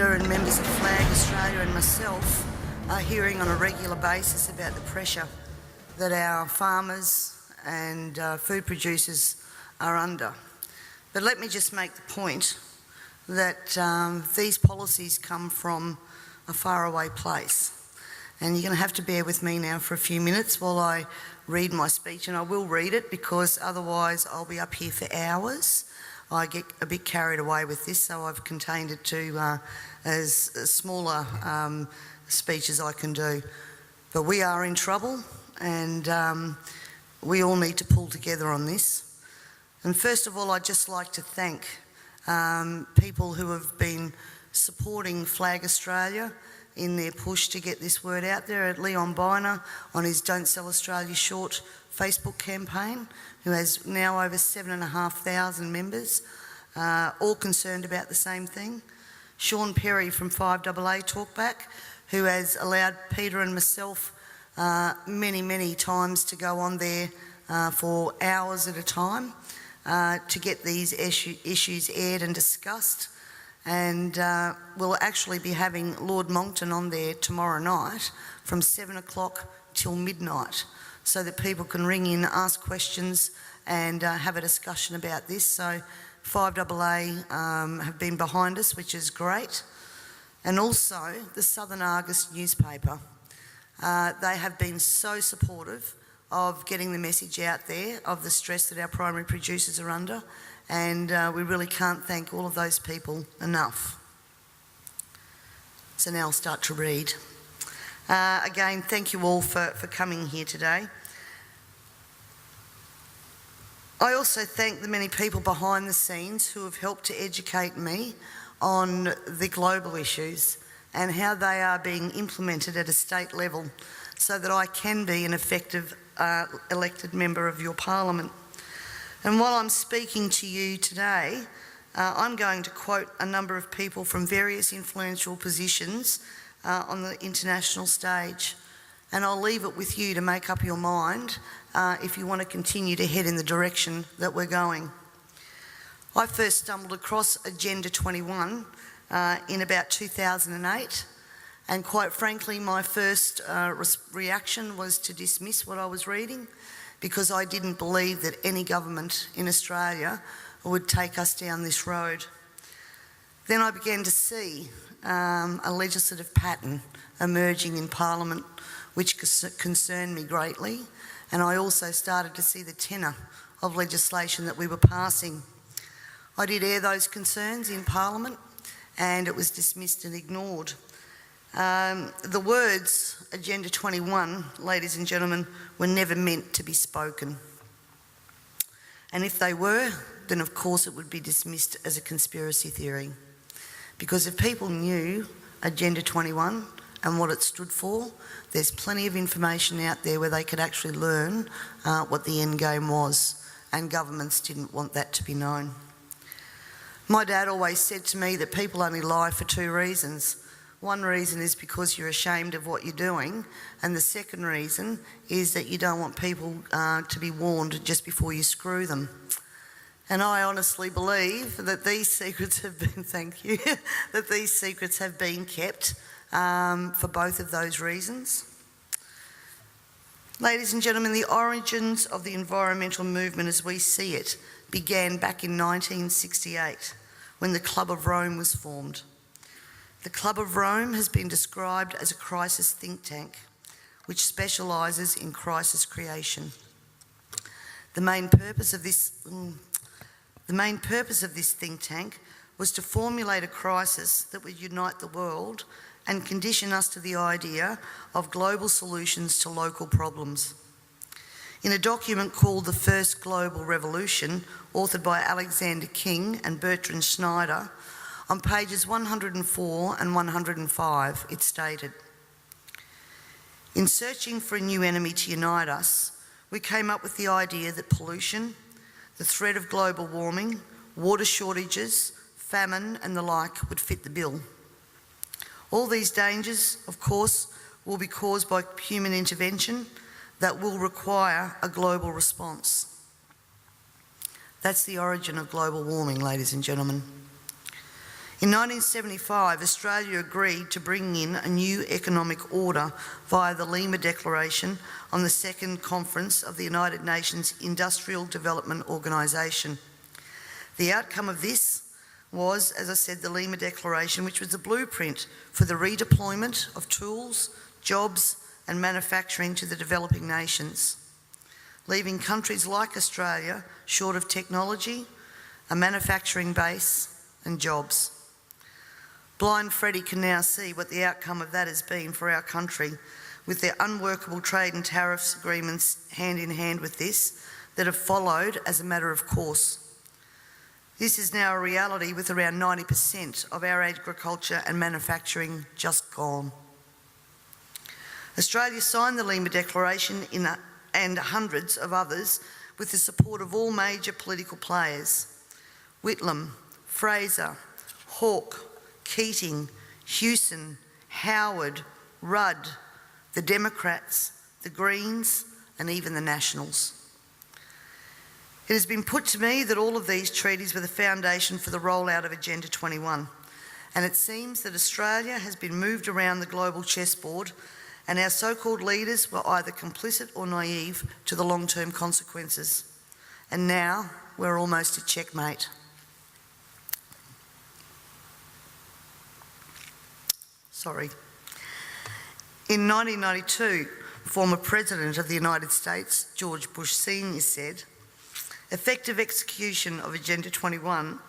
leader and members of Flag Australia and myself are hearing on a regular basis about the pressure that our farmers and food producers are under. But let me just make the point that these policies come from a faraway place. And you're going to have to bear with me now for a few minutes while I read my speech, and I will read it because otherwise I'll be up here for hours. I get a bit carried away with this, so I've contained it to as smaller speech as I can do. But we are in trouble, and we all need to pull together on this. And first of all, I'd just like to thank people who have been supporting Flag Australia in their push to get this word out there. At Leon Biner on his Don't Sell Australia Short Facebook campaign, who has now over 7,500 members, all concerned about the same thing. Sean Perry from 5AA Talkback, who has allowed Peter and myself many times to go on there for hours at a time to get these issues aired and discussed. And we'll actually be having Lord Monckton on there tomorrow night from 7 o'clock till midnight, so that people can ring in, ask questions and have a discussion about this. So 5AA have been behind us, which is great. And also the Southern Argus newspaper. They have been so supportive of getting the message out there of the stress that our primary producers are under. And we really can't thank all of those people enough. So now I'll start to read. Again, thank you all for coming here today. I also thank the many people behind the scenes who have helped to educate me on the global issues and how they are being implemented at a state level so that I can be an effective elected member of your parliament. And while I'm speaking to you today, I'm going to quote a number of people from various influential positions on the international stage. And I'll leave it with you to make up your mind if you want to continue to head in the direction that we're going. I first stumbled across Agenda 21 in about 2008. And quite frankly, my first reaction was to dismiss what I was reading, because I didn't believe that any government in Australia would take us down this road. Then I began to see a legislative pattern emerging in Parliament which concerned me greatly, and I also started to see the tenor of legislation that we were passing. I did air those concerns in Parliament, and it was dismissed and ignored. The words Agenda 21, ladies and gentlemen, were never meant to be spoken. And if they were, then of course it would be dismissed as a conspiracy theory. Because if people knew Agenda 21 and what it stood for, there's plenty of information out there where they could actually learn what the end game was, and governments didn't want that to be known. My dad always said to me that people only lie for two reasons. One reason is because you're ashamed of what you're doing, and the second reason is that you don't want people to be warned just before you screw them. And I honestly believe that these secrets have been, thank you, that these secrets have been kept for both of those reasons. Ladies and gentlemen, the origins of the environmental movement as we see it began back in 1968 when the Club of Rome was formed. The Club of Rome has been described as a crisis think tank which specialises in crisis creation. The main purpose of this think tank was to formulate a crisis that would unite the world and condition us to the idea of global solutions to local problems. In a document called The First Global Revolution, authored by Alexander King and Bertrand Schneider, on pages 104 and 105, it stated, "In searching for a new enemy to unite us, we came up with the idea that pollution, the threat of global warming, water shortages, famine and the like would fit the bill. All these dangers, of course, will be caused by human intervention that will require a global response." That's the origin of global warming, ladies and gentlemen. In 1975, Australia agreed to bring in a new economic order via the Lima Declaration on the Second Conference of the United Nations Industrial Development Organisation. The outcome of this was, as I said, the Lima Declaration, which was a blueprint for the redeployment of tools, jobs and manufacturing to the developing nations, leaving countries like Australia short of technology, a manufacturing base and jobs. Blind Freddie can now see what the outcome of that has been for our country, with their unworkable trade and tariffs agreements hand in hand with this that have followed as a matter of course. This is now a reality, with around 90% of our agriculture and manufacturing just gone. Australia signed the Lima Declaration and hundreds of others with the support of all major political players: Whitlam, Fraser, Hawke, Keating, Hewson, Howard, Rudd, the Democrats, the Greens and even the Nationals. It has been put to me that all of these treaties were the foundation for the rollout of Agenda 21, and it seems that Australia has been moved around the global chessboard, and our so-called leaders were either complicit or naive to the long-term consequences. And now we're almost at checkmate. In 1992, former President of the United States, George Bush Sr. said, "Effective execution of Agenda 21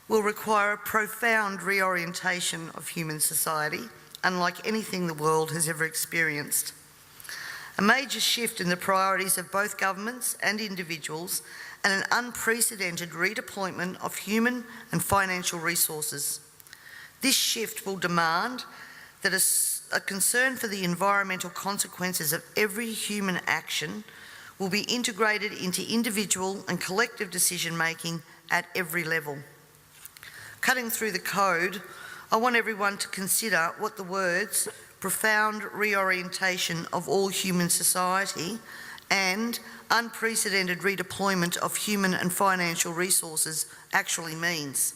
will require a profound reorientation of human society, unlike anything the world has ever experienced. A major shift in the priorities of both governments and individuals, and an unprecedented redeployment of human and financial resources. This shift will demand that a concern for the environmental consequences of every human action will be integrated into individual and collective decision-making at every level." Cutting through the code, I want everyone to consider what the words "profound reorientation of all human society" and "unprecedented redeployment of human and financial resources" actually means.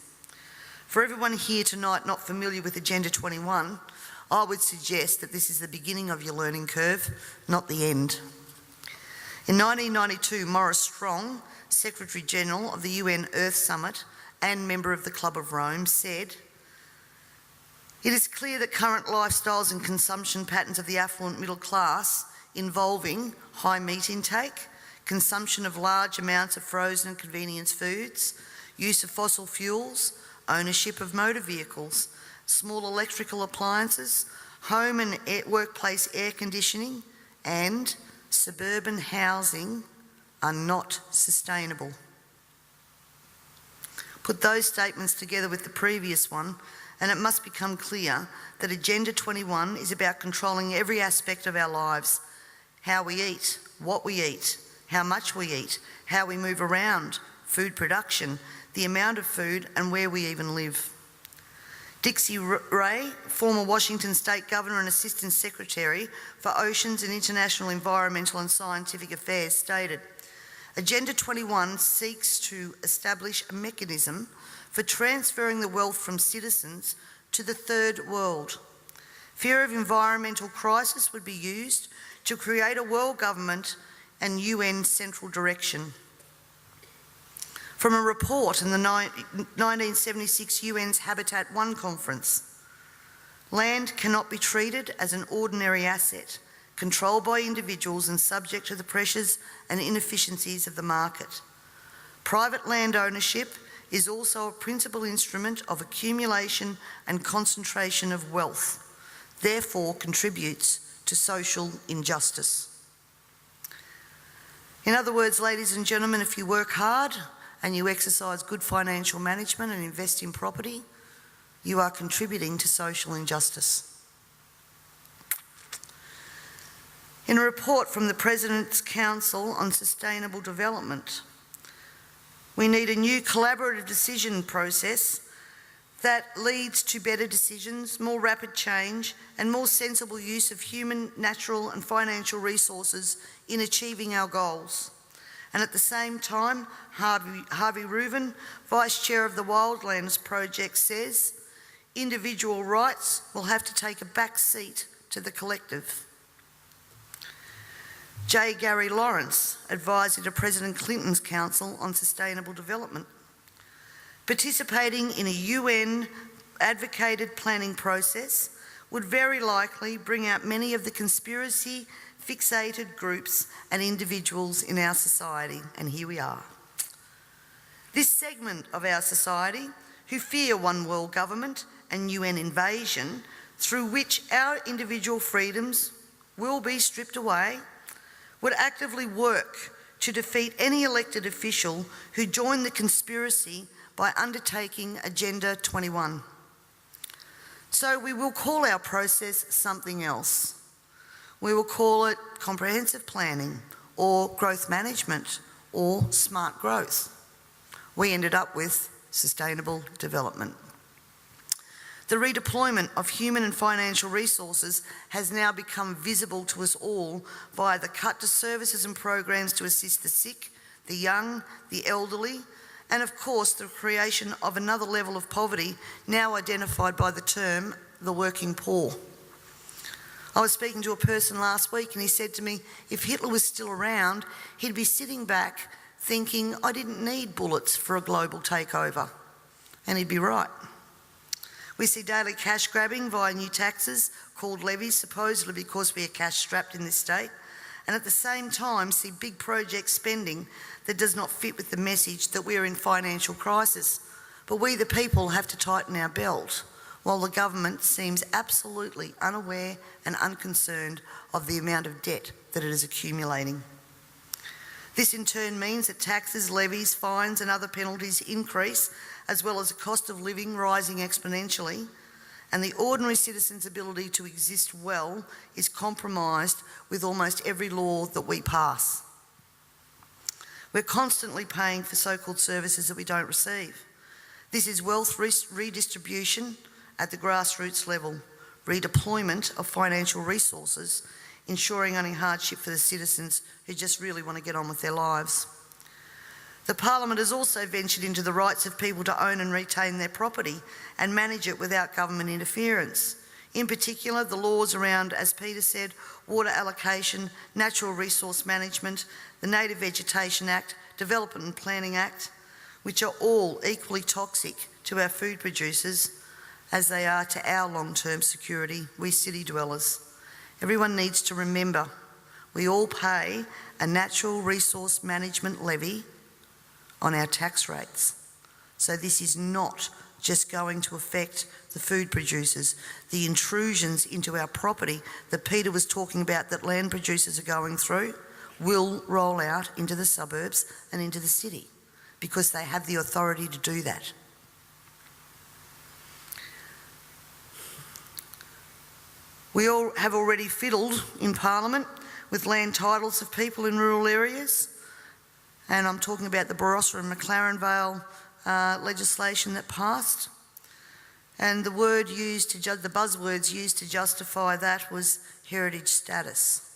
For everyone here tonight not familiar with Agenda 21, I would suggest that this is the beginning of your learning curve, not the end. In 1992, Maurice Strong, Secretary General of the UN Earth Summit and member of the Club of Rome, said, "It is clear that current lifestyles and consumption patterns of the affluent middle class, involving high meat intake, consumption of large amounts of frozen and convenience foods, use of fossil fuels, ownership of motor vehicles, small electrical appliances, home and workplace air conditioning, and suburban housing are not sustainable." Put those statements together with the previous one, and it must become clear that Agenda 21 is about controlling every aspect of our lives: how we eat, what we eat, how much we eat, how we move around, food production, the amount of food, and where we even live. Dixie Ray, former Washington State Governor and Assistant Secretary for Oceans and International Environmental and Scientific Affairs, stated, "Agenda 21 seeks to establish a mechanism for transferring the wealth from citizens to the third world. Fear of environmental crisis would be used to create a world government and UN central direction." From a report in the 1976 UN's Habitat I conference, land cannot be treated as an ordinary asset, controlled by individuals and subject to the pressures and inefficiencies of the market. Private land ownership is also a principal instrument of accumulation and concentration of wealth, therefore contributes to social injustice. In other words, ladies and gentlemen, if you work hard and you exercise good financial management and invest in property, you are contributing to social injustice. In a report from the President's Council on Sustainable Development, we need a new collaborative decision process that leads to better decisions, more rapid change, and more sensible use of human, natural, and financial resources in achieving our goals. And at the same time, Harvey Reuven, Vice Chair of the Wildlands Project, says individual rights will have to take a back seat to the collective. J. Gary Lawrence, advisor to President Clinton's Council on Sustainable Development. Participating in a UN advocated planning process would very likely bring out many of the conspiracy fixated groups and individuals in our society, and here we are. This segment of our society, who fear one world government and UN invasion, through which our individual freedoms will be stripped away, would actively work to defeat any elected official who joined the conspiracy by undertaking Agenda 21. So we will call our process something else. We will call it comprehensive planning or growth management or smart growth. We ended up with sustainable development. The redeployment of human and financial resources has now become visible to us all via the cut to services and programs to assist the sick, the young, the elderly, and of course the creation of another level of poverty now identified by the term the working poor. I was speaking to a person last week and he said to me, if Hitler was still around, he'd be sitting back thinking, I didn't need bullets for a global takeover. And he'd be right. We see daily cash grabbing via new taxes called levies, supposedly because we are cash strapped in this state, and at the same time see big project spending that does not fit with the message that we are in financial crisis. But we the people have to tighten our belt, while the government seems absolutely unaware and unconcerned of the amount of debt that it is accumulating. This in turn means that taxes, levies, fines and other penalties increase, as well as the cost of living rising exponentially, and the ordinary citizen's ability to exist well is compromised with almost every law that we pass. We're constantly paying for so-called services that we don't receive. This is wealth redistribution at the grassroots level, redeployment of financial resources, ensuring only hardship for the citizens who just really want to get on with their lives. The Parliament has also ventured into the rights of people to own and retain their property and manage it without government interference. In particular, the laws around, as Peter said, water allocation, natural resource management, the Native Vegetation Act, Development and Planning Act, which are all equally toxic to our food producers as they are to our long-term security, we city dwellers. Everyone needs to remember, we all pay a natural resource management levy on our tax rates. So this is not just going to affect the food producers. The intrusions into our property that Peter was talking about that land producers are going through will roll out into the suburbs and into the city because they have the authority to do that. We all have already fiddled in Parliament with land titles of people in rural areas, and I'm talking about the Barossa and McLaren Vale legislation that passed. And the buzzwords used to justify that was heritage status.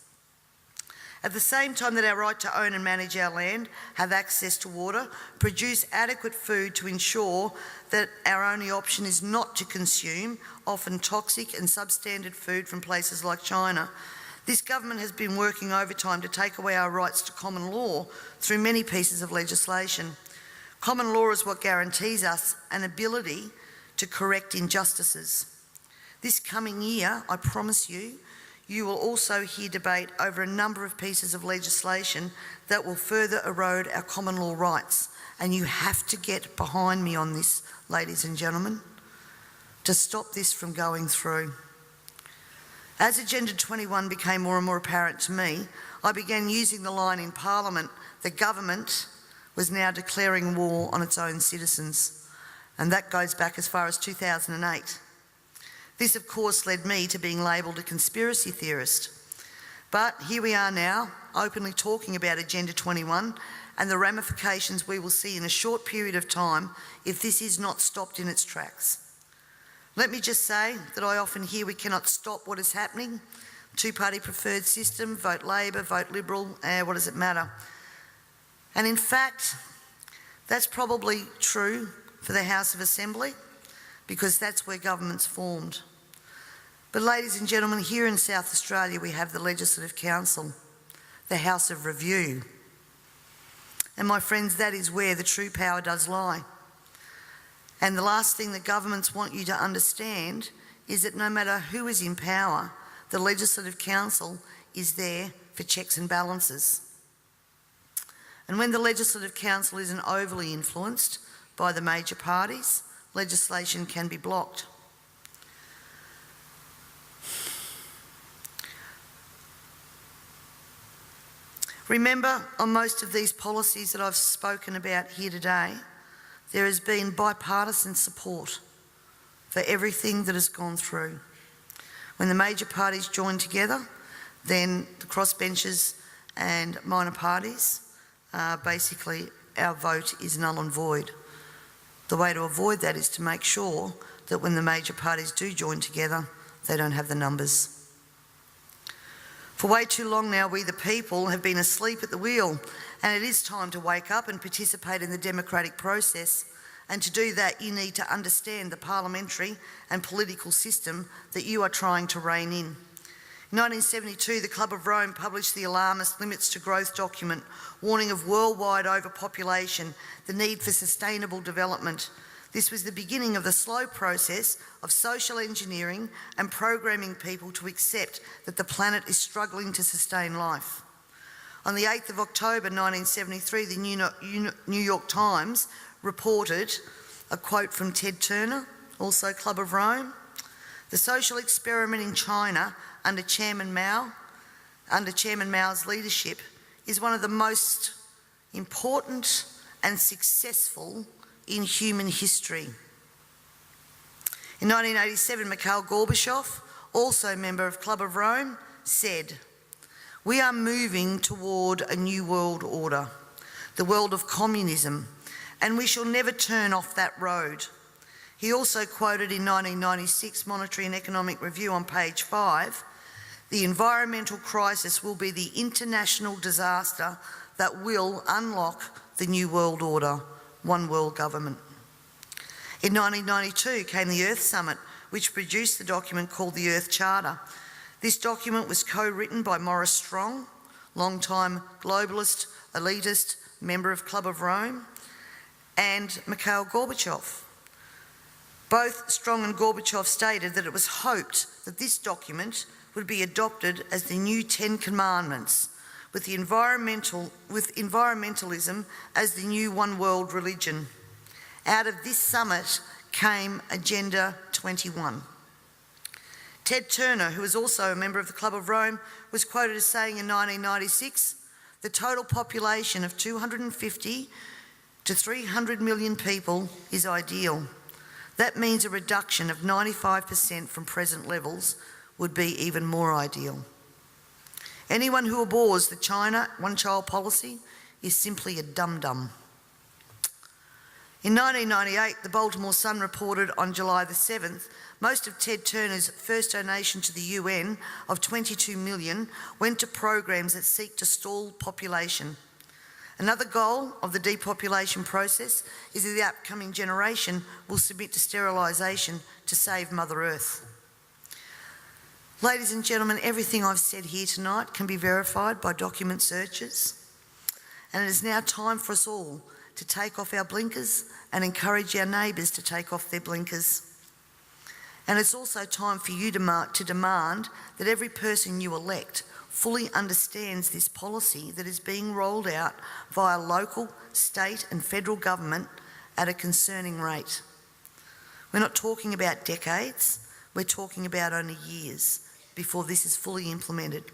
At the same time that our right to own and manage our land, have access to water, produce adequate food to ensure that our only option is not to consume often toxic and substandard food from places like China, this government has been working overtime to take away our rights to common law through many pieces of legislation. Common law is what guarantees us an ability to correct injustices. This coming year, I promise you, you will also hear debate over a number of pieces of legislation that will further erode our common law rights. And you have to get behind me on this, ladies and gentlemen, to stop this from going through. As Agenda 21 became more and more apparent to me, I began using the line in Parliament that government was now declaring war on its own citizens. And that goes back as far as 2008. This, of course, led me to being labelled a conspiracy theorist. But here we are now, openly talking about Agenda 21 and the ramifications we will see in a short period of time if this is not stopped in its tracks. Let me just say that I often hear we cannot stop what is happening. Two-party preferred system, vote Labor, vote Liberal, what does it matter? And in fact, that's probably true for the House of Assembly, because that's where government's formed. But ladies and gentlemen, here in South Australia we have the Legislative Council, the House of Review. And my friends, that is where the true power does lie. And the last thing that governments want you to understand is that no matter who is in power, the Legislative Council is there for checks and balances. And when the Legislative Council isn't overly influenced by the major parties, legislation can be blocked. Remember, on most of these policies that I've spoken about here today, there has been bipartisan support for everything that has gone through. When the major parties join together, then the crossbenchers and minor parties, basically our vote is null and void. The way to avoid that is to make sure that when the major parties do join together, they don't have the numbers. For way too long now, we the people have been asleep at the wheel, and it is time to wake up and participate in the democratic process. And to do that, you need to understand the parliamentary and political system that you are trying to rein in. In 1972, the Club of Rome published the alarmist Limits to Growth document, warning of worldwide overpopulation, the need for sustainable development. This was the beginning of the slow process of social engineering and programming people to accept that the planet is struggling to sustain life. On the 8th of October 1973, the New York Times reported a quote from Ted Turner, also Club of Rome. The social experiment in China under Chairman Mao's leadership is one of the most important and successful in human history. In 1987, Mikhail Gorbachev, also a member of Club of Rome, said, "We are moving toward a new world order, the world of communism, and we shall never turn off that road." He also quoted in 1996 Monetary and Economic Review on page 5, "The environmental crisis will be the international disaster that will unlock the new world order, one world government." In 1992 came the Earth Summit, which produced the document called the Earth Charter. This document was co-written by Maurice Strong, long-time globalist, elitist, member of Club of Rome, and Mikhail Gorbachev. Both Strong and Gorbachev stated that it was hoped that this document would be adopted as the new 10 Commandments, with environmentalism as the new one world religion. Out of this summit came Agenda 21. Ted Turner, who was also a member of the Club of Rome, was quoted as saying in 1996, "The total population of 250 to 300 million people is ideal. That means a reduction of 95% from present levels would be even more ideal. Anyone who abhors the China one-child policy is simply a dum-dum." In 1998, the Baltimore Sun reported on July the 7th, most of Ted Turner's first donation to the UN of $22 million went to programs that seek to stall population. Another goal of the depopulation process is that the upcoming generation will submit to sterilisation to save Mother Earth. Ladies and gentlemen, everything I've said here tonight can be verified by document searches, and it is now time for us all to take off our blinkers and encourage our neighbours to take off their blinkers. And it's also time for you to demand that every person you elect fully understands this policy that is being rolled out via local, state and federal government at a concerning rate. We're not talking about decades, we're talking about only years before this is fully implemented.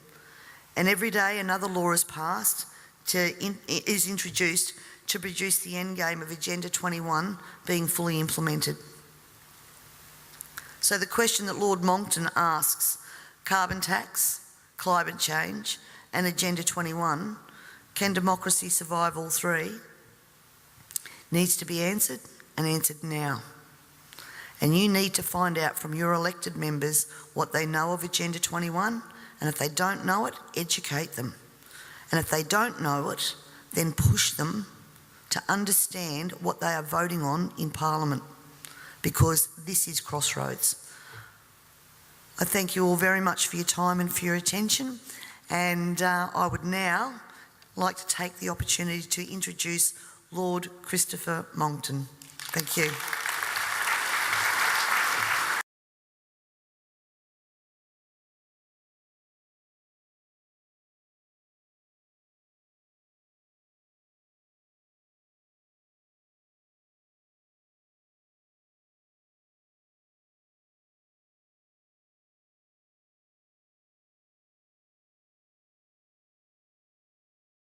And every day another law is passed, is introduced to produce the endgame of Agenda 21 being fully implemented. So the question that Lord Monckton asks, carbon tax, climate change and Agenda 21, can democracy survive all three? Needs to be answered, and answered now. And you need to find out from your elected members what they know of Agenda 21, and if they don't know it, educate them. And if they don't know it, then push them to understand what they are voting on in Parliament, because this is crossroads. I thank you all very much for your time and for your attention, and I would now like to take the opportunity to introduce Lord Christopher Monckton. Thank you.